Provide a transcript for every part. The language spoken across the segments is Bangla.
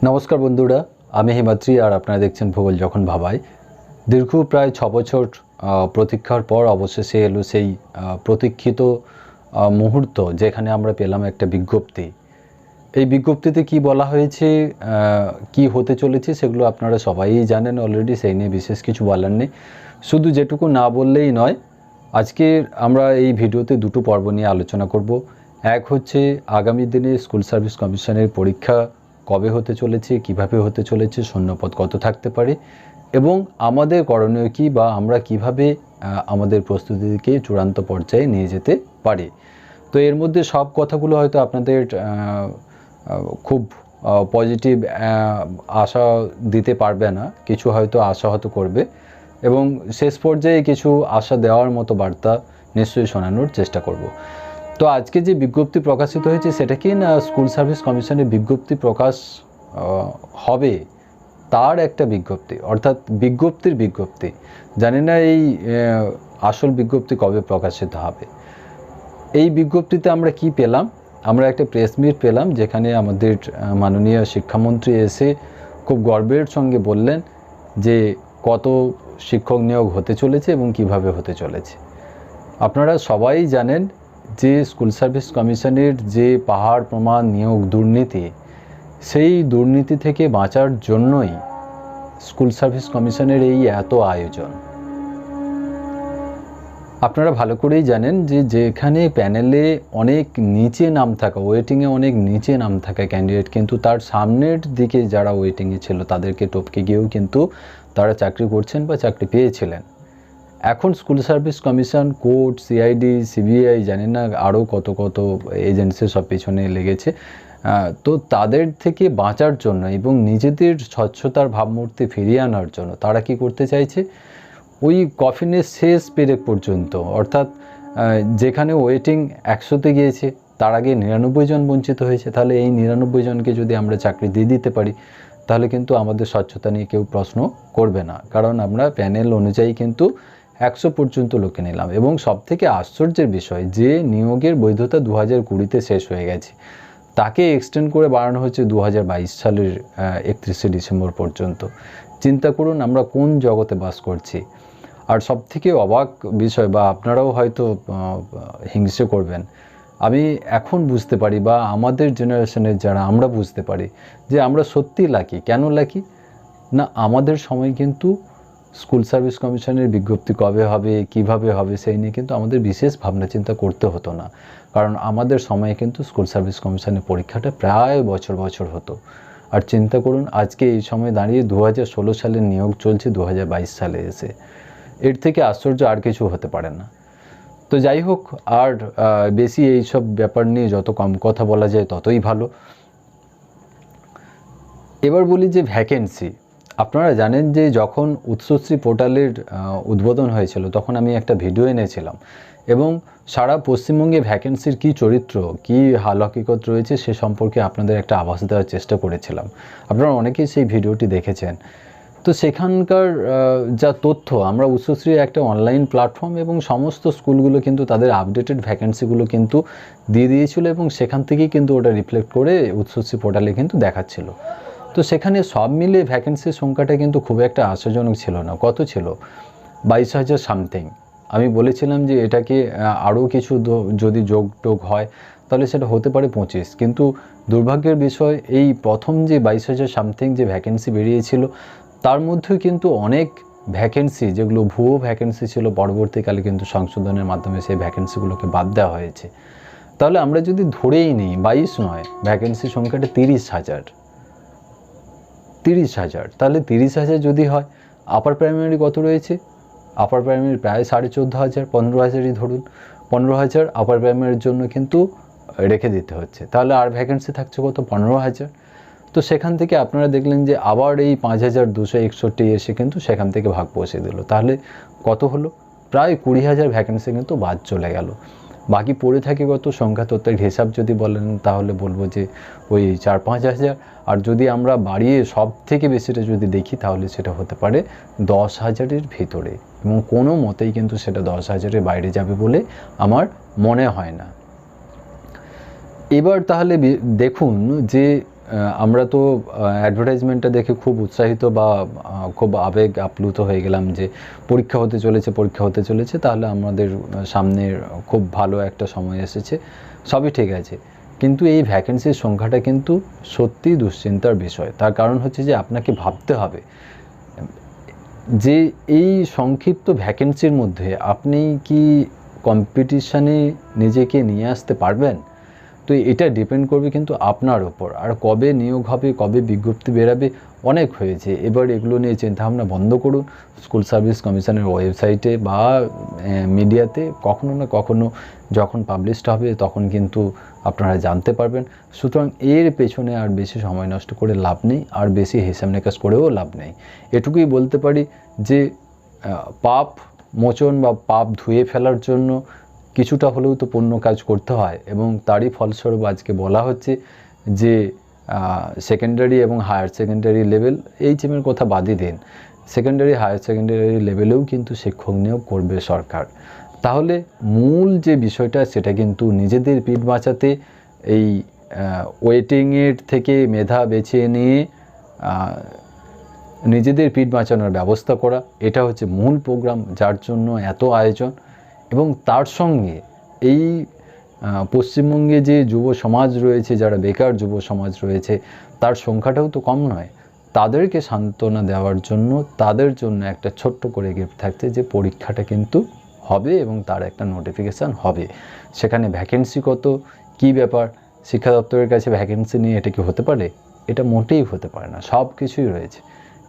নমস্কার বন্ধুরা, আমি হিমাদ্রি আর আপনারা দেখছেন ভূগোল যখন ভাবায়। দীর্ঘ প্রায় 6 বছর প্রতীক্ষার পর অবশেষে এলো সেই প্রতীক্ষিত মুহূর্ত, যেখানে আমরা পেলাম একটা বিজ্ঞপ্তি। এই বিজ্ঞপ্তিতে কি বলা হয়েছে, কি হতে চলেছে, সেগুলো আপনারা সবাই জানেন অলরেডি, সেই নিয়ে বিশেষ কিছু বলার নেই। শুধু যেটুকু না বললেই নয়, আজকে আমরা এই ভিডিওতে দুটো পর্ব নিয়ে আলোচনা করব। এক হচ্ছে আগামী দিনে স্কুল সার্ভিস কমিশনের পরীক্ষা কবে হতে চলেছে, কিভাবে হতে চলেছে, শূন্যপদ কত থাকতে পারে এবং আমাদের করণীয় কী, বা আমরা কিভাবে আমাদের প্রস্তুতিকে চূড়ান্ত পর্যায়ে নিয়ে যেতে পারি। তো এর মধ্যে সব কথাগুলো হয়তো আপনাদের খুব পজিটিভ আশা দিতে পারবে না, কিছু হয়তো আশাহত করবে এবং শেষ পর্যায়ে কিছু আশা দেওয়ার মতো বার্তা নিশ্চয়ই শোনানোর চেষ্টা করব। তো আজকে যে বিজ্ঞপ্তি প্রকাশিত হয়েছে সেটা কি না স্কুল সার্ভিস কমিশনের বিজ্ঞপ্তি প্রকাশ হবে তার একটা বিজ্ঞপ্তি, অর্থাৎ বিজ্ঞপ্তির বিজ্ঞপ্তি। জানি না এই আসল বিজ্ঞপ্তি কবে প্রকাশিত হবে। এই বিজ্ঞপ্তিতে আমরা কি পেলাম, আমরা একটা প্রেস মিট পেলাম, যেখানে আমাদের মাননীয় শিক্ষামন্ত্রী এসে খুব গর্বের সঙ্গে বললেন যে কত শিক্ষক নিয়োগ হতে চলেছে এবং কিভাবে হতে চলেছে। আপনারা সবাই জানেন যে স্কুল সার্ভিস কমিশনের যে পাহাড় প্রমাণ নিয়োগ দুর্নীতি, সেই দুর্নীতি থেকে বাঁচার জন্যই স্কুল সার্ভিস কমিশনের এই এত আয়োজন। আপনারা ভালো করেই জানেন যে যেখানে প্যানেলে অনেক নিচে নাম থাকা, ওয়েটিংয়ে অনেক নিচে নাম থাকা ক্যান্ডিডেট কিন্তু তার সামনের দিকে যারা ওয়েটিংয়ে ছিল তাদেরকে টপকে গিয়েও কিন্তু তারা চাকরি করছেন বা চাকরি পেয়েছিলেন। এখন school service commission, court, CID, CBI, জানেন না আরও কত কত এজেন্সি সব পেছনে লেগেছে। তো তাদের থেকে বাঁচার জন্য এবং নিজেদের স্বচ্ছতার ভাবমূর্তি ফিরিয়ে আনার জন্য তারা কি করতে চাইছে, ওই কফিনের শেষ পেরেক পর্যন্ত, অর্থাৎ যেখানে ওয়েটিং 100-তে গিয়েছে তার আগে 99 জন বঞ্চিত হয়েছে, তাহলে এই 99 জনকে যদি আমরা চাকরি দিয়ে দিতে পারি তাহলে কিন্তু আমাদের স্বচ্ছতা নিয়ে কেউ প্রশ্ন করবে না, কারণ আমরা প্যানেল অনুযায়ী কিন্তু 100 পর্যন্ত লোকে নিলাম। এবং সবথেকে আশ্চর্যের বিষয় যে নিয়োগের বৈধতা 2020-তে শেষ হয়ে গেছে, তাকে এক্সটেন্ড করে বাড়ানো হচ্ছে 2022 সালের 31শে ডিসেম্বর পর্যন্ত। চিন্তা করুন আমরা কোন জগতে বাস করছি। আর সবথেকে অবাক বিষয়, বা আপনারাও হয়তো হিংসে করবেন, আমি এখন বুঝতে পারি, বা আমাদের জেনারেশনের যারা আমরা বুঝতে পারি যে আমরা সত্যি লাকি। কেন লাকি না, আমাদের সময় কিন্তু স্কুল সার্ভিস কমিশনের বিজ্ঞপ্তি কবে হবে, কিভাবে হবে, সেই নিয়ে কিন্তু আমাদের বিশেষ ভাবনা চিন্তা করতে হতো না, কারণ আমাদের সময়ে কিন্তু স্কুল সার্ভিস কমিশনের পরীক্ষাটা প্রায় বছর বছর হতো। আর চিন্তা করুন আজকে এই সময় দাঁড়িয়ে 2016 সালের নিয়োগ চলছে 2022 সালে এসে, এর থেকে আশ্চর্য আর কিছু হতে পারে না। তো যাই হোক, আর বেশি এইসব ব্যাপার নিয়ে যত কম কথা বলা যায় ততই ভালো। এবার বলি যে ভ্যাকেন্সি। আপনারা জানেন যে যখন উৎসশ্রী পোর্টালের উদ্বোধন হয়েছিল তখন আমি একটা ভিডিও এনেছিলাম এবং সারা পশ্চিমবঙ্গে ভ্যাকেন্সির কী চরিত্র, কী হাল হকিকত রয়েছে সে সম্পর্কে আপনাদের একটা আভাস দেওয়ার চেষ্টা করেছিলাম। আপনারা অনেকেই সেই ভিডিওটি দেখেছেন। তো সেখানকার যা তথ্য, আমরা উৎসশ্রী একটা অনলাইন প্ল্যাটফর্ম এবং সমস্ত স্কুলগুলো কিন্তু তাদের আপডেটেড ভ্যাকেন্সিগুলো কিন্তু দিয়ে দিয়েছিল এবং সেখান থেকেই কিন্তু ওটা রিফ্লেক্ট করে উৎসশ্রী পোর্টালে কিন্তু দেখাচ্ছিল। তো সেখানে সব মিলে ভ্যাকেন্সির সংখ্যাটা কিন্তু খুব একটা আশাজনক ছিল না। কত ছিল? 22,000 সামথিং। আমি বলেছিলাম যে এটাকে আরও কিছু যদি যোগ হয় তাহলে সেটা হতে পারে 25, কিন্তু দুর্ভাগ্যের বিষয় এই প্রথম যে 22,000 সামথিং যে ভ্যাকেন্সি বেরিয়েছিল তার মধ্যেও কিন্তু অনেক ভ্যাকেন্সি যেগুলো ভুয়ো ভ্যাকেন্সি ছিল, পরবর্তীকালে কিন্তু সংশোধনের মাধ্যমে সেই ভ্যাকেন্সিগুলোকে বাদ দেওয়া হয়েছে। তাহলে আমরা যদি ধরেই নিই 22 নয়, ভ্যাকেন্সি সংখ্যাটা 30,000, তাহলে 30,000 যদি হয়, আপার প্রাইমারি কত রয়েছে? আপার প্রাইমারি প্রায় 14,500, 15,000ই ধরুন, 15,000 আপার প্রাইমারির জন্য কিন্তু রেখে দিতে হচ্ছে। তাহলে আর ভ্যাকেন্সি থাকছে কত? 15,000। তো সেখান থেকে আপনারা দেখলেন যে আবার এই 5,261 এসে কিন্তু সেখান থেকে ভাগ বসিয়ে দিল। তাহলে কত হলো? প্রায় 20,000 ভ্যাকেন্সি কিন্তু বাদ চলে গেল। বাকি পড়ে থাকে কত? সংখ্যা তত্ত্বের হিসাব যদি বলেন তাহলে বলবো যে ওই 4-5,000। আর যদি আমরা বাড়িয়ে সব থেকে বেশিটা যদি দেখি তাহলে সেটা হতে পারে 10,000-এর ভিতরে, এবং কোনো মতেই কিন্তু সেটা 10,000-এর বাইরে যাবে বলে আমার মনে হয় না। এবার তাহলে দেখুন যে আমরা তো অ্যাডভার্টাইজমেন্টটা দেখে খুব উৎসাহিত বা খুব আবেগ আপ্লুত হয়ে গেলাম যে পরীক্ষা হতে চলেছে, তাহলে আমাদের সামনে খুব ভালো একটা সময় এসেছে, সবই ঠিক আছে। কিন্তু এই ভ্যাকেন্সির সংখ্যাটা কিন্তু সত্যিই দুশ্চিন্তার বিষয়। তার কারণ হচ্ছে যে আপনাকে ভাবতে হবে যে এই সংক্ষিপ্ত ভ্যাকেন্সির মধ্যে আপনি কি কম্পিটিশানে নিজেকে নিয়ে আসতে পারবেন। তো এটা ডিপেন্ড করবে কিন্তু আপনার ওপর। আর কবে নিয়োগ হবে, কবে বিজ্ঞপ্তি বেরাবে, অনেক হয়েছে। এবার এগুলো নিয়ে চিন্তাভাবনা বন্ধ করুন। স্কুল সার্ভিস কমিশনের ওয়েবসাইটে বা মিডিয়াতে কখনো না কখনো যখন পাবলিশড হবে তখন কিন্তু আপনারা জানতে পারবেন। সুতরাং এর পেছনে আর বেশি সময় নষ্ট করে লাভ নেই, আর বেশি হিসাব নিকাশ করেও লাভ নেই। এটুকুই বলতে পারি যে পাপ মোচন বা পাপ ধুয়ে ফেলার জন্য কিছুটা হলেও তো পুণ্য কাজ করতে হয়, এবং তারই ফলস্বরূপ আজকে বলা হচ্ছে যে সেকেন্ডারি এবং হায়ার সেকেন্ডারি লেভেল, এইচএমের কথা বাদই দিন, সেকেন্ডারি হায়ার সেকেন্ডারি লেভেলেও কিন্তু শিক্ষক নিয়োগ করবে সরকার। তাহলে মূল যে বিষয়টা সেটা কিন্তু নিজেদের পিঠ বাঁচাতে এই ওয়েটিংয়ের থেকে মেধা বেছে নিয়ে নিজেদের পিঠ বাঁচানোর ব্যবস্থা করা, এটা হচ্ছে মূল প্রোগ্রাম, যার জন্য এত আয়োজন। এবং তার সঙ্গে এই পশ্চিমবঙ্গে যে যুব সমাজ রয়েছে, যারা বেকার যুব সমাজ রয়েছে, তার সংখ্যাটাও তো কম নয়। তাদেরকে সান্ত্বনা দেওয়ার জন্য তাদের জন্য একটা ছোট্ট করে গিফট থাকছে যে পরীক্ষাটা কিন্তু হবে এবং তার একটা নোটিফিকেশান হবে। সেখানে ভ্যাকেন্সি কত, কী ব্যাপার, শিক্ষা দপ্তরের কাছে ভ্যাকেন্সি নিয়ে এটা কি হতে পারে? এটা মোটেই হতে পারে না। সব কিছুই রয়েছে,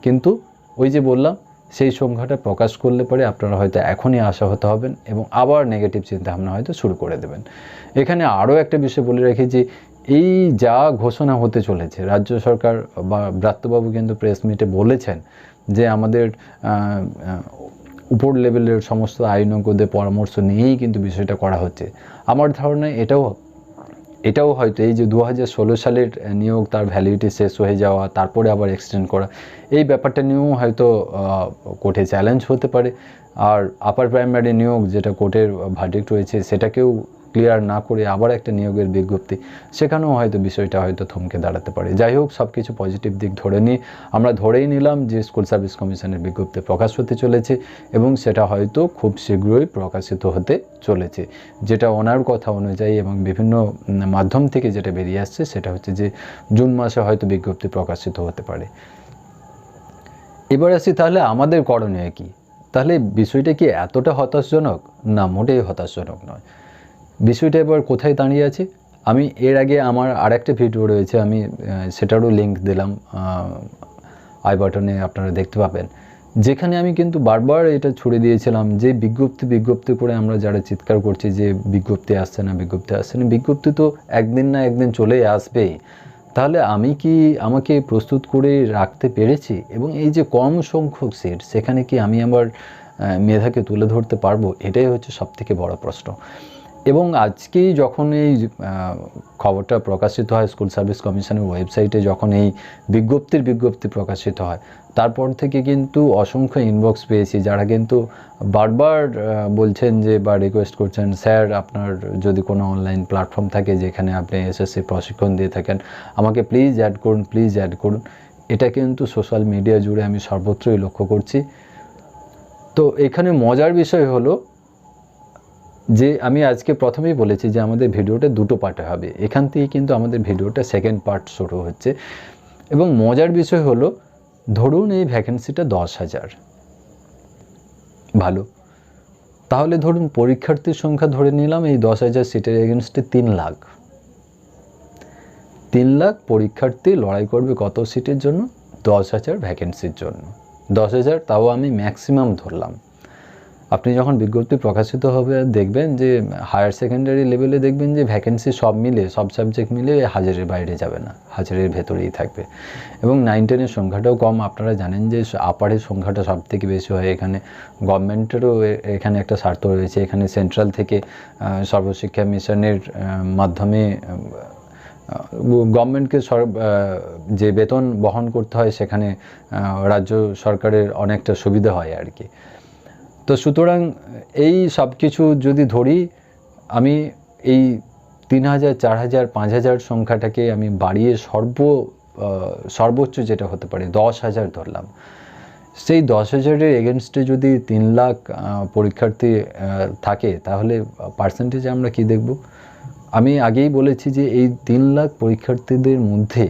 কিন্তু ওই যে বললাম, সেই সংখ্যাটা প্রকাশ করলে পরে আপনারা হয়তো এখনই আশাহত হবেন এবং আবার নেগেটিভ চিন্তাভাবনা হয়তো শুরু করে দেবেন। এখানে আরও একটা বিষয় বলে রাখি যে এই যা ঘোষণা হতে চলেছে, রাজ্য সরকার বা ব্রাত্যবাবু কিন্তু প্রেস মিটে বলেছেন যে আমাদের উপর লেভেলের সমস্ত আইনজ্ঞদের পরামর্শ নিয়েই কিন্তু বিষয়টা করা হচ্ছে। আমার ধারণা এটাও হয়তো এই যে 2016 সালের নিয়োগ, তার ভ্যালিডিটি শেষ হয়ে যাওয়া, তারপরে আবার এক্সটেন্ড করা, এই ব্যাপারটা নিয়েও হয়তো কোর্টে চ্যালেঞ্জ হতে পারে। আর আপার প্রাইমারি নিয়োগ, যেটা কোর্টের ভার্ডিক্ট রয়েছে, সেটাকেও ক্লিয়ার না করে আবার একটা নিয়োগের বিজ্ঞপ্তি, সেখানেও হয়তো বিষয়টা হয়তো থমকে দাঁড়াতে পারে। যাই হোক, সব কিছু পজিটিভ দিক ধরে নিয়ে আমরা ধরেই নিলাম যে স্কুল সার্ভিস কমিশনের বিজ্ঞপ্তি প্রকাশ হতে চলেছে এবং সেটা হয়তো খুব শীঘ্রই প্রকাশিত হতে চলেছে। যেটা ওনার কথা অনুযায়ী এবং বিভিন্ন মাধ্যম থেকে যেটা বেরিয়ে আসছে, সেটা হচ্ছে যে জুন মাসে হয়তো বিজ্ঞপ্তি প্রকাশিত হতে পারে। এবার আসি তাহলে আমাদের করণীয় কী। তাহলে বিষয়টা কি এতটা হতাশজনক? না, মোটেই হতাশজনক নয়। বিষয়টা এবার কোথায় দাঁড়িয়ে আছে, আমি এর আগে আমার আরেকটা ভিডিও রয়েছে, আমি সেটারও লিঙ্ক দিলাম আই বাটনে, আপনারা দেখতে পাবেন, যেখানে আমি কিন্তু বারবার এটা ছুড়ে দিয়েছিলাম যে বিজ্ঞপ্তি করে আমরা যারা চিৎকার করছি যে বিজ্ঞপ্তি আসছে না, বিজ্ঞপ্তি তো একদিন না একদিন চলেই আসবেই। তাহলে আমাকে প্রস্তুত করে রাখতে পেরেছি, এবং এই যে কম সংখ্যক সিট, সেখানে কি আমি আমার মেধাকে তুলে ধরতে পারবো? এটাই হচ্ছে সবথেকে বড় প্রশ্ন। এবং আজকেই যখন এই খবরটা প্রকাশিত হয়, স্কুল সার্ভিস কমিশনের ওয়েবসাইটে যখন এই বিজ্ঞপ্তি প্রকাশিত হয়, তারপর থেকে কিন্তু অসংখ্য ইনবক্স পেয়েছি, যারা কিন্তু বারবার বলছেন যে, বা রিকোয়েস্ট করছেন, স্যার আপনার যদি কোনো অনলাইন প্ল্যাটফর্ম থাকে যেখানে আপনি এসএসসি প্রশিক্ষণ দিয়ে থাকেন, আমাকে প্লিজ অ্যাড করুন। এটা কিন্তু সোশ্যাল মিডিয়া জুড়ে আমি সর্বত্রই লক্ষ্য করছি। তো এখানে মজার বিষয় হলো যে আমি আজকে প্রথমেই বলেছি যে আমাদের ভিডিওটা দুটো পার্টে হবে, এখান থেকে কিন্তু আমাদের ভিডিওটা সেকেন্ড পার্ট শুরু হচ্ছে। এবং মজার বিষয় হলো, ধরুন এই ভ্যাকেন্সিটা 10,000, ভালো, তাহলে ধরুন পরীক্ষার্থীর সংখ্যা ধরে নিলাম এই 10,000 সিটের এগেনস্টে 3 লাখ পরীক্ষার্থী লড়াই করবে কত সিটের জন্য? 10,000 ভ্যাকেন্সির জন্য। 10,000, তাও আমি ম্যাক্সিমাম ধরলাম। আপনি যখন বিজ্ঞপ্তি প্রকাশিত হবে দেখবেন যে হায়ার সেকেন্ডারি লেভেলে দেখবেন যে ভ্যাকেন্সি সব সাবজেক্ট মিলে 1000-এর বাইরে যাবে না, 1000-এর ভেতরেই থাকবে। এবং 9-10-এর সংখ্যাটাও কম। আপনারা জানেন যে আপারের সংখ্যাটা সব থেকে বেশি হয় এখানে। গভর্নমেন্টেরও এখানে একটা স্বার্থ রয়েছে। এখানে সেন্ট্রাল থেকে সর্বশিক্ষা মিশনের মাধ্যমে গভর্নমেন্টকে যে বেতন বহন করতে হয়, সেখানে রাজ্য সরকারের অনেকটা সুবিধা হয় আর কি। তো সুতরাং এই সব কিছু যদি ধরি, আমি এই 3000, 4000, 5000 সংখ্যাটাকে আমি বাড়িয়ে সর্বোচ্চ যেটা হতে পারে 10,000 ধরলাম। সেই 10,000-এর এগেনস্টে যদি 3 লাখ পরীক্ষার্থী থাকে, তাহলে পার্সেন্টেজে আমরা কি দেখব? আমি আগেই বলেছি যে এই 3 লাখ পরীক্ষার্থীদের মধ্যে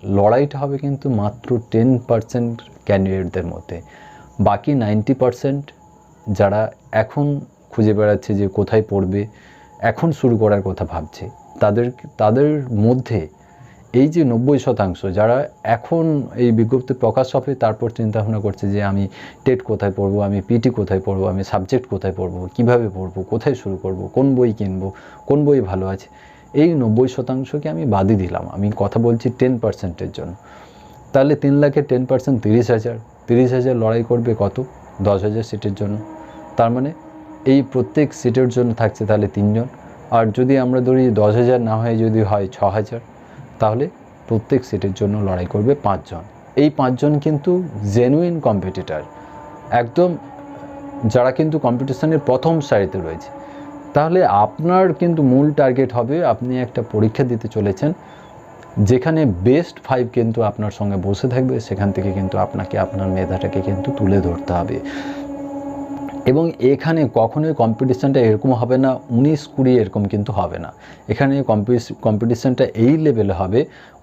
লড়াইটা হবে কিন্তু মাত্র 10% ক্যান্ডিডেটদের মধ্যে। বাকি 90% যারা এখন খুঁজে বেড়াচ্ছে যে কোথায় পড়বে, এখন শুরু করার কথা ভাবছে, তাদের মধ্যে এই যে 90% যারা এখন এই বিজ্ঞপ্তি প্রকাশ হবে তারপর চিন্তাভাবনা করছে যে আমি টেট কোথায় পড়বো, আমি পিটি কোথায় পড়বো, আমি সাবজেক্ট কোথায় পড়বো, কিভাবে পড়বো, কোথায় শুরু করব, কোন বই কিনবো, কোন বই ভালো আছে, এই 90%কে আমি বাদই দিলাম। আমি কথা বলছি 10%-এর জন্য। তাহলে 3 লাখের 10% 30,000, 30,000 লড়াই করবে কত? 10,000 সিটের জন্য। তার মানে এই প্রত্যেক সিটের জন্য থাকছে তাহলে 3 জন। আর যদি আমরা ধরি 10,000 না হয় যদি হয় 6,000, তাহলে প্রত্যেক সিটের জন্য লড়াই করবে 5 জন। এই 5 জন কিন্তু জেনুইন কম্পিটিটার, একদম যারা কিন্তু কম্পিটিশনের প্রথম সারিতে রয়েছে। তাহলে আপনার কিন্তু মূল টার্গেট হবে, আপনি একটা পরীক্ষা দিতে চলেছেন যেখানে বেস্ট 5 কিন্তু আপনার সঙ্গে বসে থাকবে, সেখান থেকে কিন্তু আপনাকে আপনার মেধাটাকে কিন্তু তুলে ধরতে হবে। এবং এখানে কখনোই কম্পিটিশানটা এরকম হবে না 19-20 এরকম কিন্তু হবে না। এখানে কম্পিটিশানটা এই লেভেলে হবে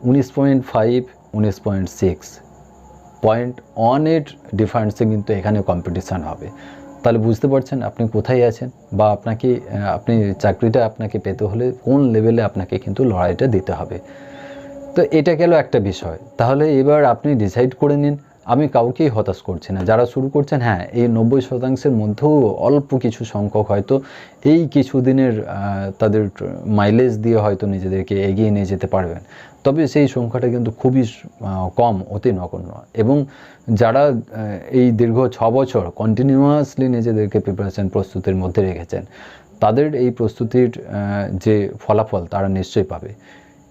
19.5, 19.6, 0.1-এর ডিফারেন্সে কিন্তু এখানে কম্পিটিশান হবে। তাহলে বুঝতে পারছেন আপনি কোথায় আছেন, বা আপনি চাকরিটা আপনাকে পেতে হলে কোন লেভেলে আপনাকে কিন্তু লড়াইটা দিতে হবে। তো এটা গেল একটা বিষয়। তাহলে এবার আপনি ডিসাইড করে নিন। আমি কাউকেই হতাশ করছি না, যারা শুরু করছেন হ্যাঁ এই 90%-এর মধ্যেও অল্প কিছু সংখ্যক হয়তো এই কিছুদিনের তাদের মাইলেজ দিয়ে হয়তো নিজেদেরকে এগিয়ে নিয়ে যেতে পারবেন, তবে সেই সংখ্যাটা কিন্তু খুবই কম, অতি নগণ্য। এবং যারা এই দীর্ঘ 6 বছর কন্টিনিউয়াসলি নিজেদেরকে প্রস্তুতির মধ্যে রেখেছেন, তাদের এই প্রস্তুতির যে ফলাফল তারা নিশ্চয়ই পাবে।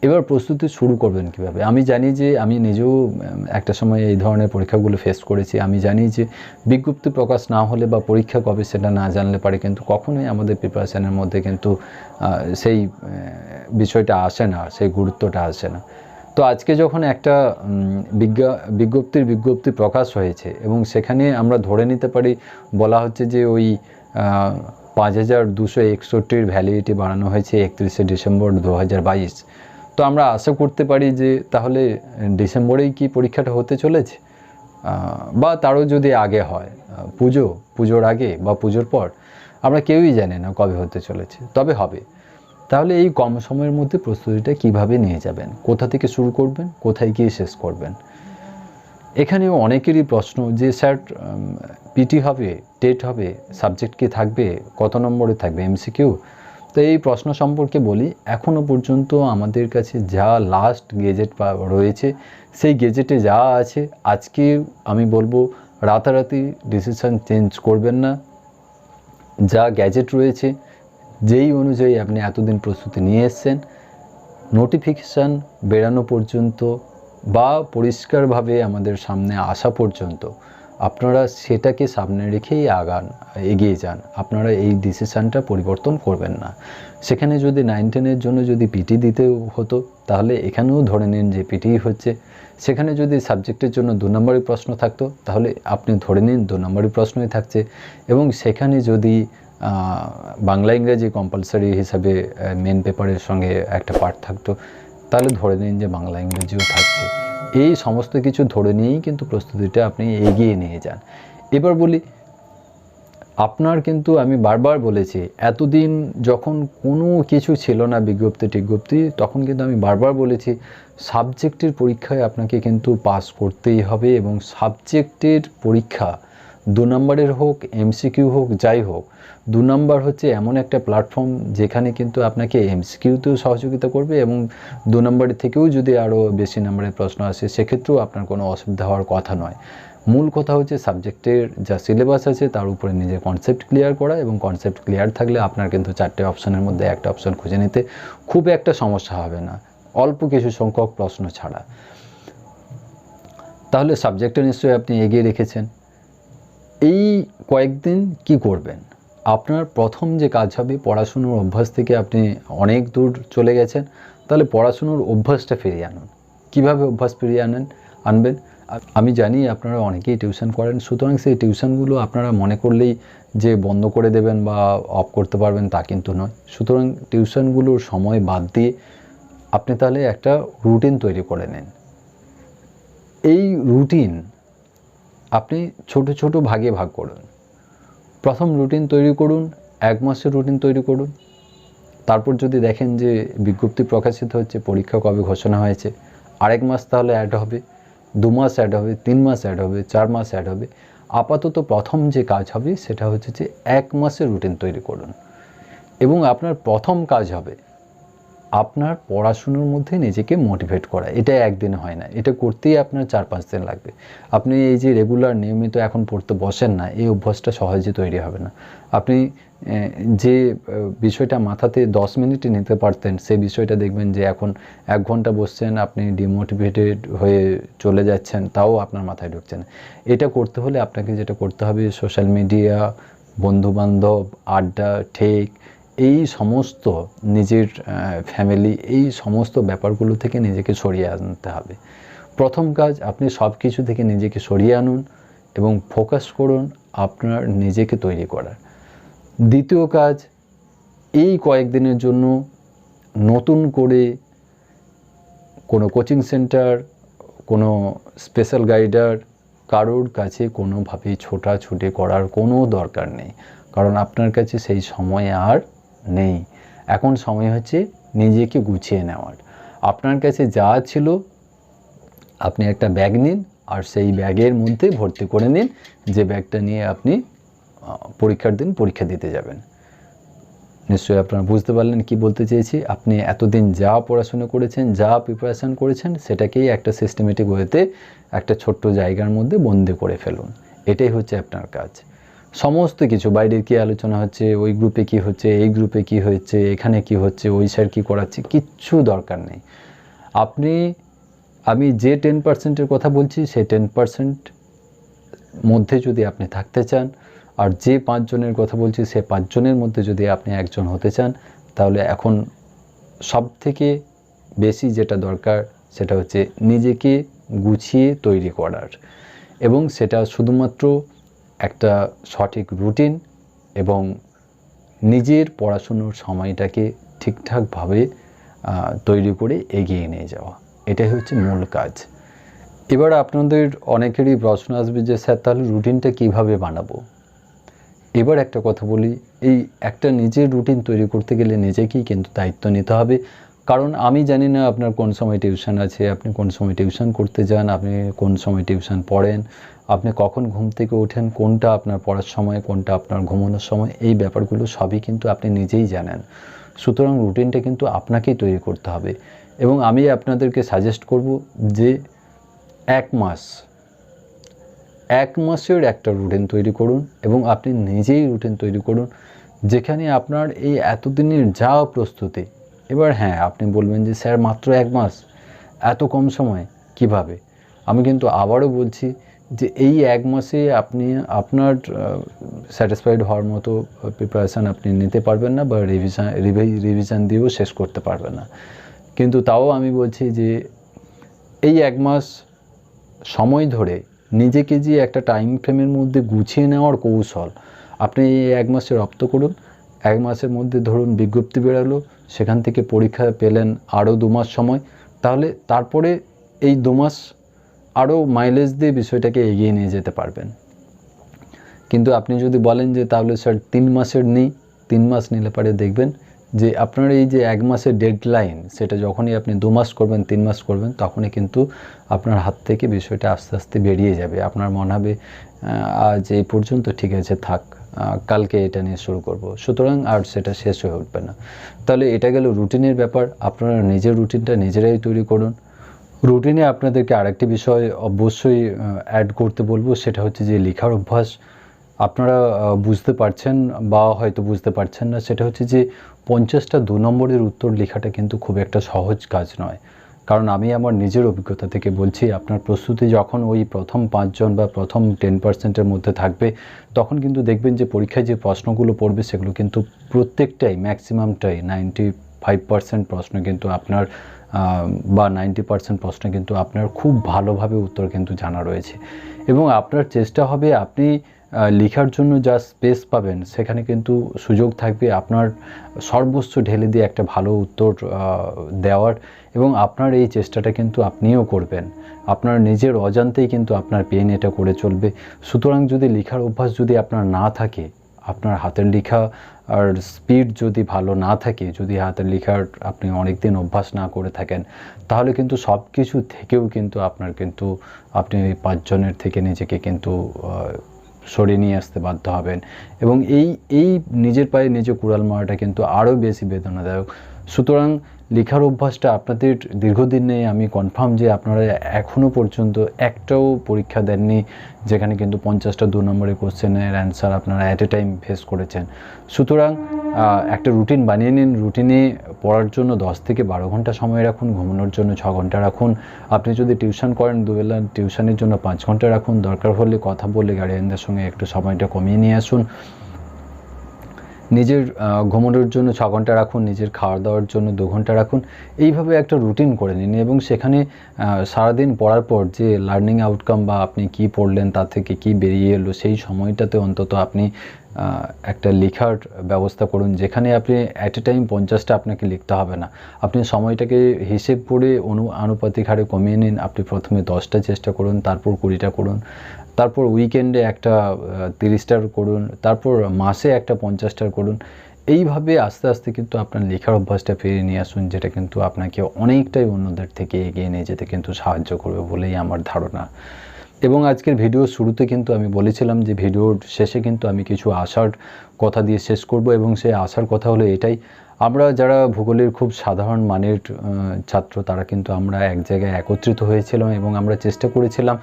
এবার প্রস্তুতি শুরু করবেন কিভাবে? আমি জানি যে আমি নিজেও একটা সময় এই ধরনের পরীক্ষাগুলো ফেস করেছি। আমি জানি যে বিজ্ঞপ্তি প্রকাশ না হলে বা পরীক্ষা কবে সেটা না জানলে পারে কিন্তু কখনোই আমাদের প্রিপারেশনের মধ্যে কিন্তু সেই বিষয়টা আসে না, সেই গুরুত্বটা আসে না। তো আজকে যখন একটা বিজ্ঞপ্তি প্রকাশ হয়েছে এবং সেখানে আমরা ধরে নিতে পারি, বলা হচ্ছে যে ওই 5,261-র ভ্যালিডিটি বাড়ানো হয়েছে 31শে ডিসেম্বর 2022। তো আমরা আশা করতে পারি যে তাহলে ডিসেম্বরেই কি পরীক্ষাটা হতে চলেছে, বা তারও যদি আগে হয়, পুজোর আগে বা পুজোর পর, আমরা কেউই জানি না কবে হতে চলেছে, তবে হবে। তাহলে এই কম সময়ের মধ্যে প্রস্তুতিটা কিভাবে নিয়ে যাবেন, কোথা থেকে শুরু করবেন, কোথায় গিয়ে শেষ করবেন? এখানেও অনেকেরই প্রশ্ন যে স্যার পিটি হবে, টেট হবে, সাবজেক্ট কি থাকবে, কত নম্বরে থাকবে, এমসিকিউ? তো এই প্রশ্ন সম্পর্কে বলি, এখনও পর্যন্ত আমাদের কাছে যা লাস্ট গেজেট রয়েছে, সেই গেজেটে যা আছে, আজকে আমি বলবো রাতারাতি ডিসিশন চেঞ্জ করবেন না। যা গ্যাজেট রয়েছে, যেই অনুযায়ী আপনি এতদিন প্রস্তুতি নিয়ে এসছেন, নোটিফিকেশান বেরানো পর্যন্ত বা পরিষ্কারভাবে আমাদের সামনে আসা পর্যন্ত আপনারা সেটাকে সামনে রেখেই এগিয়ে যান। আপনারা এই ডিসিশানটা পরিবর্তন করবেন না। সেখানে যদি 9-10-এর জন্য যদি পিটি দিতে হতো, তাহলে এখানেও ধরে নিন যে পিটিই হচ্ছে। সেখানে যদি সাবজেক্টের জন্য 2 নম্বরের প্রশ্ন থাকতো, তাহলে আপনি ধরে নিন 2 নম্বরের প্রশ্নই থাকছে। এবং সেখানে যদি বাংলা ইংরেজি কম্পালসারি হিসাবে মেন পেপারের সঙ্গে একটা পার্ট থাকতো, তাহলে ধরে নিন যে বাংলা ইংরেজিও থাকছে। এই সমস্ত কিছু ধরে নিয়েই কিন্তু প্রস্তুতিটা আপনি এগিয়ে নিয়ে যান। এবার বলি, আপনার কিন্তু আমি বারবার বলেছি, এতদিন যখন কোনো কিছু ছিল না বিজ্ঞপ্তি, তখন কিন্তু আমি বারবার বলেছি সাবজেক্টের পরীক্ষায় আপনাকে কিন্তু পাস করতেই হবে। এবং সাবজেক্টের পরীক্ষা 2 নম্বরের হোক, এমসিকিউ হোক, যাই হোক, 2 নম্বর হচ্ছে এমন একটা প্ল্যাটফর্ম যেখানে কিন্তু আপনাকে এমসিকিউতেও সহযোগিতা করবে, এবং 2 নম্বরের থেকেও যদি আরও বেশি নম্বরের প্রশ্ন আসে সেক্ষেত্রেও আপনার কোনো অসুবিধা হওয়ার কথা নয়। মূল কথা হচ্ছে সাবজেক্টের যা সিলেবাস আছে তার উপরে নিজের কনসেপ্ট ক্লিয়ার করা, এবং কনসেপ্ট ক্লিয়ার থাকলে আপনার কিন্তু 4টে অপশানের মধ্যে একটা অপশান খুঁজে নিতে খুব একটা সমস্যা হবে না, অল্প কিছু সংখ্যক প্রশ্ন ছাড়া। তাহলে সাবজেক্টে নিশ্চয়ই আপনি এগিয়ে রেখেছেন। এই কয়েকদিন কি করবেন? আপনার প্রথম যে কাজ হবে, পড়াশুনোর অভ্যাস থেকে আপনি অনেক দূর চলে গেছেন, তাহলে পড়াশুনোর অভ্যাসটা ফিরিয়ে আনুন। কিভাবে অভ্যাস ফিরিয়ে আনবেন? আমি জানি আপনারা অনেকেই টিউশন করেন, সুতরাং সেই টিউশনগুলো আপনারা মনে করলেই যে বন্ধ করে দেবেন বা অফ করতে পারবেন তা কিন্তু নয়। সুতরাং টিউশনগুলোর সময় বাদ দিয়ে আপনি তাহলে একটা রুটিন তৈরি করে নিন। এই রুটিন আপনি ছোট ছোট ভাগে ভাগ করুন। প্রথম রুটিন তৈরি করুন, 1 মাসের রুটিন তৈরি করুন। তারপর যদি দেখেন যে বিজ্ঞপ্তি প্রকাশিত হচ্ছে, পরীক্ষা কবে ঘোষণা হয়েছে, আরেক মাস তাহলে অ্যাড হবে, 2 মাস অ্যাড হবে, 3 মাস অ্যাড হবে, 4 মাস অ্যাড হবে। আপাতত প্রথম যে কাজ হবে সেটা হচ্ছে যে 1 মাসের রুটিন তৈরি করুন। এবং আপনার প্রথম কাজ হবে আপনার পড়াশুনোর মধ্যে নিজেকে মোটিভেট করা। এটা একদিনে হয় না, এটা করতেই আপনার 4-5 দিন লাগবে। আপনি এই যে রেগুলার নিয়মিত এখন পড়তে বসেন না, এই অভ্যাসটা সহজে তৈরি হবে না। আপনি যে বিষয়টা মাথাতে 10 মিনিটে নিতে পারতেন, সেই বিষয়টা দেখবেন যে এখন 1 ঘন্টা বসছেন, আপনি ডিমোটিভেটেড হয়ে চলে যাচ্ছেন, তাও আপনার মাথায় ঢুকছে না। এটা করতে হলে আপনাকে যেটা করতে হবে, সোশ্যাল মিডিয়া, বন্ধুবান্ধব, আড্ডা, ঠেক, এই সমস্ত নিজের ফ্যামিলি, এই সমস্ত ব্যাপারগুলো থেকে নিজেকে সরিয়ে আনতে হবে। প্রথম কাজ, আপনি সব কিছু থেকে নিজেকে সরিয়ে আনুন এবং ফোকাস করুন আপনার নিজেকে তৈরি করার। দ্বিতীয় কাজ, এই কয়েকদিনের জন্য নতুন করে কোনো কোচিং সেন্টার, কোনো স্পেশাল গাইডার, কারোর কাছে কোনোভাবেই ছোটাছুটি করার কোনো দরকার নেই, কারণ আপনার কাছে সেই সময় আর নেই। এখন সময় হচ্ছে নিজেকে গুছিয়ে নেওয়ার। আপনার কাছে যা ছিল আপনি একটা ব্যাগ নিন, আর সেই ব্যাগের মধ্যে ভর্তি করে নিন, যে ব্যাগটা নিয়ে আপনি পরীক্ষার দিন পরীক্ষা দিতে যাবেন। নিশ্চয়ই আপনারা বুঝতে পারলেন কি বলতে চেয়েছি। আপনি এতদিন যা পড়াশোনা করেছেন, যা প্রিপারেশান করেছেন, সেটাকেই একটা সিস্টেমেটিক ওয়েতে একটা ছোট্ট জায়গার মধ্যে বন্দি করে ফেলুন। এটাই হচ্ছে আপনার কাজ। সমস্ত কিছু, বাইরের কী আলোচনা হচ্ছে, ওই গ্রুপে কি হচ্ছে, এই গ্রুপে কি হচ্ছে, এখানে কি হচ্ছে, ওই স্যার কী করাচ্ছে, কিচ্ছু দরকার নেই। আমি যে 10%-এর কথা বলছি, সেই 10% মধ্যে যদি আপনি থাকতে চান, আর যে 5 জনের কথা বলছি, সে 5 জনের মধ্যে যদি আপনি একজন হতে চান, তাহলে এখন সব থেকে বেশি যেটা দরকার সেটা হচ্ছে নিজেকে গুছিয়ে তৈরি করার, এবং সেটা শুধুমাত্র একটা সঠিক রুটিন এবং নিজের পড়াশুনোর সময়টাকে ঠিকঠাকভাবে তৈরি করে এগিয়ে নিয়ে যাওয়া। এটাই হচ্ছে মূল কাজ। এবার আপনাদের অনেকেরই প্রশ্ন আসবে যে স্যার, তাহলে রুটিনটা কিভাবে বানাবো? এবার একটা কথা বলি, এই একটা নিজের রুটিন তৈরি করতে গেলে নিজেকেই কিন্তু দায়িত্ব নিতে হবে। কারণ আমি জানি না আপনার কোন সময় টিউশন আছে, আপনি কোন সময় টিউশন করতে যান, আপনি কোন সময় টিউশন পড়েন, আপনি কখন ঘুম থেকে ওঠেন, কোনটা আপনার পড়ার সময়, কোনটা আপনার ঘুমানোর সময়, এই ব্যাপারগুলো সবই কিন্তু আপনি নিজেই জানেন। সুতরাং রুটিনটা কিন্তু আপনাকেই তৈরি করতে হবে। এবং আমি আপনাদেরকে সাজেস্ট করব যে 1 মাসের একটা রুটিন তৈরি করুন, এবং আপনি নিজেই রুটিন তৈরি করুন, যেখানে আপনার এই এতদিনের যা প্রস্তুতি। এবার হ্যাঁ, আপনি বলবেন যে স্যার মাত্র 1 মাস, এত কম সময় কিভাবে? আমি কিন্তু আবারও বলছি যে এই 1 মাসে আপনি আপনার স্যাটিসফাইড হওয়ার মতো প্রিপারেশান আপনি নিতে পারবেন না, বা রিভিশন দিয়েও শেষ করতে পারবেন না। কিন্তু তাও আমি বলছি যে এই 1 মাস সময় ধরে নিজেকে যে একটা টাইম ফ্রেমের মধ্যে গুছিয়ে নেওয়ার কৌশল আপনি এই 1 মাসে রপ্ত করুন। 1 মাসের মধ্যে ধরুন বিজ্ঞপ্তি বেরালো, সেখান থেকে পরীক্ষা পেলেন আরও 2 মাস সময়, তাহলে তারপরে এই 2 মাস আরও মাইলেজ দিয়ে বিষয়টাকে এগিয়ে নিয়ে যেতে পারবেন। কিন্তু আপনি যদি বলেন যে তাহলে স্যার 3 মাসের নেই, 3 মাস নিলে পারে দেখবেন যে আপনার এই যে 1 মাসের ডেডলাইন, সেটা যখনই আপনি 2 মাস করবেন, 3 মাস করবেন, তখনই কিন্তু আপনার হাত থেকে বিষয়টা আস্তে আস্তে বেরিয়ে যাবে। আপনার মনে হবে আজ এই পর্যন্ত ঠিক আছে, থাক, কালকে এটা নিয়ে শুরু করব। সুতরাং আর সেটা শেষ হয়ে উঠবে না। তাহলে এটা গেল রুটিনের ব্যাপার। আপনারা নিজের রুটিনটা নিজেরাই তৈরি করুন। রুটিনে আপনাদেরকে আরেকটি বিষয় অবশ্যই অ্যাড করতে বলবো, সেটা হচ্ছে যে লেখার অভ্যাস। আপনারা বুঝতে পারছেন বা হয়তো বুঝতে পারছেন না, সেটা হচ্ছে যে 50টা 2 নম্বরের উত্তর লেখাটা কিন্তু খুব একটা সহজ কাজ নয়। কারণ আমি আমার নিজের অভিজ্ঞতা থেকে বলছি, আপনার প্রস্তুতি যখন ওই প্রথম 5 জন বা প্রথম 10%-এর মধ্যে থাকবে, তখন কিন্তু দেখবেন যে পরীক্ষায় যে প্রশ্নগুলো পড়বে সেগুলো কিন্তু প্রত্যেকটাই, ম্যাক্সিমামটাই 95% প্রশ্ন কিন্তু আপনার বা 90% প্রশ্ন কিন্তু আপনার খুব ভালোভাবে উত্তর কিন্তু জানা রয়েছে। এবং আপনার চেষ্টা হবে আপনি লেখার জন্য যা স্পেস পাবেন সেখানে কিন্তু সুযোগ থাকবে আপনার সর্বোচ্চ ঢেলে দিয়ে একটা ভালো উত্তর দেওয়ার, এবং আপনার এই চেষ্টাটা কিন্তু আপনিও করবেন, আপনার নিজের অজান্তেই কিন্তু আপনার পেন এটা করে চলবে। সুতরাং যদি লেখার অভ্যাস যদি আপনার না থাকে, আপনার হাতের লেখা আর স্পিড যদি ভালো না থাকে, যদি হাতের লেখার আপনি অনেক দিন অভ্যাস না করে থাকেন, তাহলে কিন্তু সব কিছু থেকেও কিন্তু আপনার কিন্তু আপনি ওই 5 জনের থেকে নিজেকে কিন্তু সরিয়ে নিয়ে আসতে বাধ্য হবেন। এবং এই নিজের পায়ে নিজে কুড়াল মারাটা কিন্তু আরও বেশি বেদনাদায়ক। সুতরাং লেখার অভ্যাসটা আপনাদের দীর্ঘদিন নেই, আমি কনফার্ম যে আপনারা এখনও পর্যন্ত একটাও পরীক্ষা দেননি যেখানে কিন্তু 50টা 2 নম্বরের কোশ্চেনের অ্যান্সার আপনারা অ্যাট এ টাইম ফেস করেছেন। সুতরাং একটা রুটিন বানিয়ে নিন, রুটিনে পড়ার জন্য 10 থেকে 12 ঘন্টা সময় রাখুন, ঘুমানোর জন্য 6 ঘন্টা রাখুন। আপনি যদি টিউশন করেন, দুবেলা টিউশনের জন্য 5 ঘন্টা রাখুন। দরকার হলে কথা বলে গার্ডিয়ানদের সঙ্গে একটু সময়টা কমিয়ে নিয়ে আসুন। নিজের ঘুমানোর জন্য 6 ঘন্টা রাখুন, নিজের খাওয়া দাওয়ার জন্য 2 ঘন্টা রাখুন। এইভাবে একটা রুটিন করে নিন, এবং সেখানে সারাদিন পড়ার পর যে লার্নিং আউটকাম বা আপনি কি পড়লেন তা থেকে কি বেরিয়ে এলো, সেই সময়টাতে অন্তত আপনি একটা লেখার ব্যবস্থা করুন, যেখানে আপনি অ্যাট এ টাইম 50টা আপনাকে লিখতে হবে না। আপনি সময়টাকে হিসেব করে আনুপাতিক হারে কমিয়ে নিন। আপনি প্রথমে 10টা চেষ্টা করুন, তারপর 20টা করুন, তারপর উইকেন্ডে একটা 30টার করুন, তারপর মাসে একটা 50টার করুন। এইভাবে আস্তে আস্তে কিন্তু আপনার লেখার অভ্যাসটা ফিরিয়ে নিয়ে আসুন, যেটা কিন্তু আপনাকে অনেকটাই অন্যদের থেকে এগিয়ে নিয়ে যেতে কিন্তু সাহায্য করবে বলেই আমার ধারণা। এবং আজকের ভিডিওর শুরুতে কিন্তু আমি বলেছিলাম যে ভিডিওর শেষে কিন্তু আমি কিছু আশার কথা দিয়ে শেষ করব, এবং সেই আশার কথা হলো এটাই, আমরা যারা ভূগোলের খুব সাধারণ মানের ছাত্র, তারা কিন্তু আমরা এক জায়গায় একত্রিত হয়েছিলাম এবং আমরা চেষ্টা করেছিলাম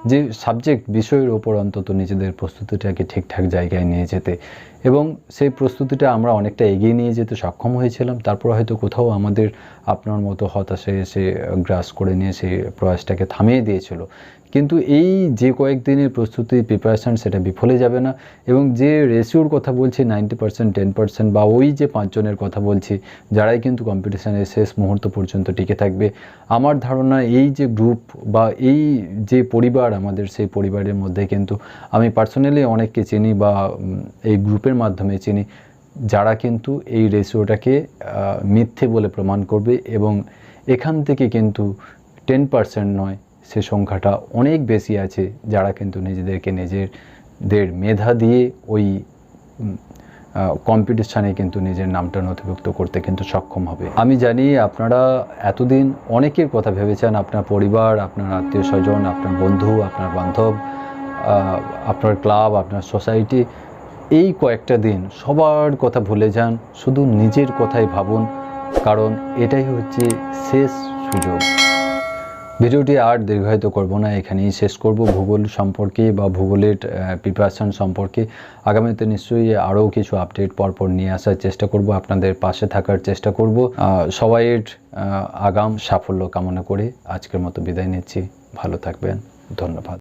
যে সাবজেক্ট বিষয়ের ওপর অন্তত নিজেদের প্রস্তুতিটাকে ঠিকঠাক জায়গায় নিয়ে যেতে, এবং সেই প্রস্তুতিটা আমরা অনেকটা এগিয়ে নিয়ে যেতে সক্ষম হয়েছিলাম। তারপর হয়তো কোথাও আমাদের আপনার মতো হতাশা এসে গ্রাস করে নিয়ে সেই প্রয়াসটাকে থামিয়ে দিয়েছিল। কিন্তু এই যে কয়েকদিনের প্রস্তুতি প্রিপারেশান, সেটা বিফলে যাবে না। এবং যে রেশিওর কথা বলছি 90% 10%, বা ওই যে 5 জনের কথা বলছি যারাই কিন্তু কম্পিটিশানের শেষ মুহূর্ত পর্যন্ত টিকে থাকবে, আমার ধারণা এই যে গ্রুপ বা এই যে পরিবার আমাদের, সেই পরিবারের মধ্যে কিন্তু আমি পার্সোনালি অনেককে চিনি বা এই গ্রুপের মাধ্যমে চিনি, যারা কিন্তু এই রেশিওটাকে মিথ্যে বলে প্রমাণ করবে, এবং এখান থেকে কিন্তু 10% নয়, সে সংখ্যাটা অনেক বেশি আছে যারা কিন্তু নিজেদেরকে নিজেদের মেধা দিয়ে ওই কম্পিটিশানে কিন্তু নিজের নামটা নথিভুক্ত করতে কিন্তু সক্ষম হবে। আমি জানি আপনারা এতদিন অনেকের কথা ভেবেছেন, আপনার পরিবার, আপনার আত্মীয় স্বজন, আপনার বন্ধু, আপনার বান্ধব, আপনার ক্লাব, আপনার সোসাইটি, এই কয়েকটা দিন সবার কথা ভুলে যান, শুধু নিজের কথাই ভাবুন, কারণ এটাই হচ্ছে শেষ সুযোগ। ভিডিওটি আর দীর্ঘায়িত করব না, এখানেই শেষ করব। ভূগোল সম্পর্কে বা ভূগোলের প্রিপারেশন সম্পর্কে আগামীতে নিশ্চয়ই আরও কিছু আপডেট পরপর নিয়ে আসার চেষ্টা করব, আপনাদের পাশে থাকার চেষ্টা করব। সবাইয়ের আগাম সাফল্য কামনা করে আজকের মতো বিদায় নিচ্ছি। ভালো থাকবেন, ধন্যবাদ।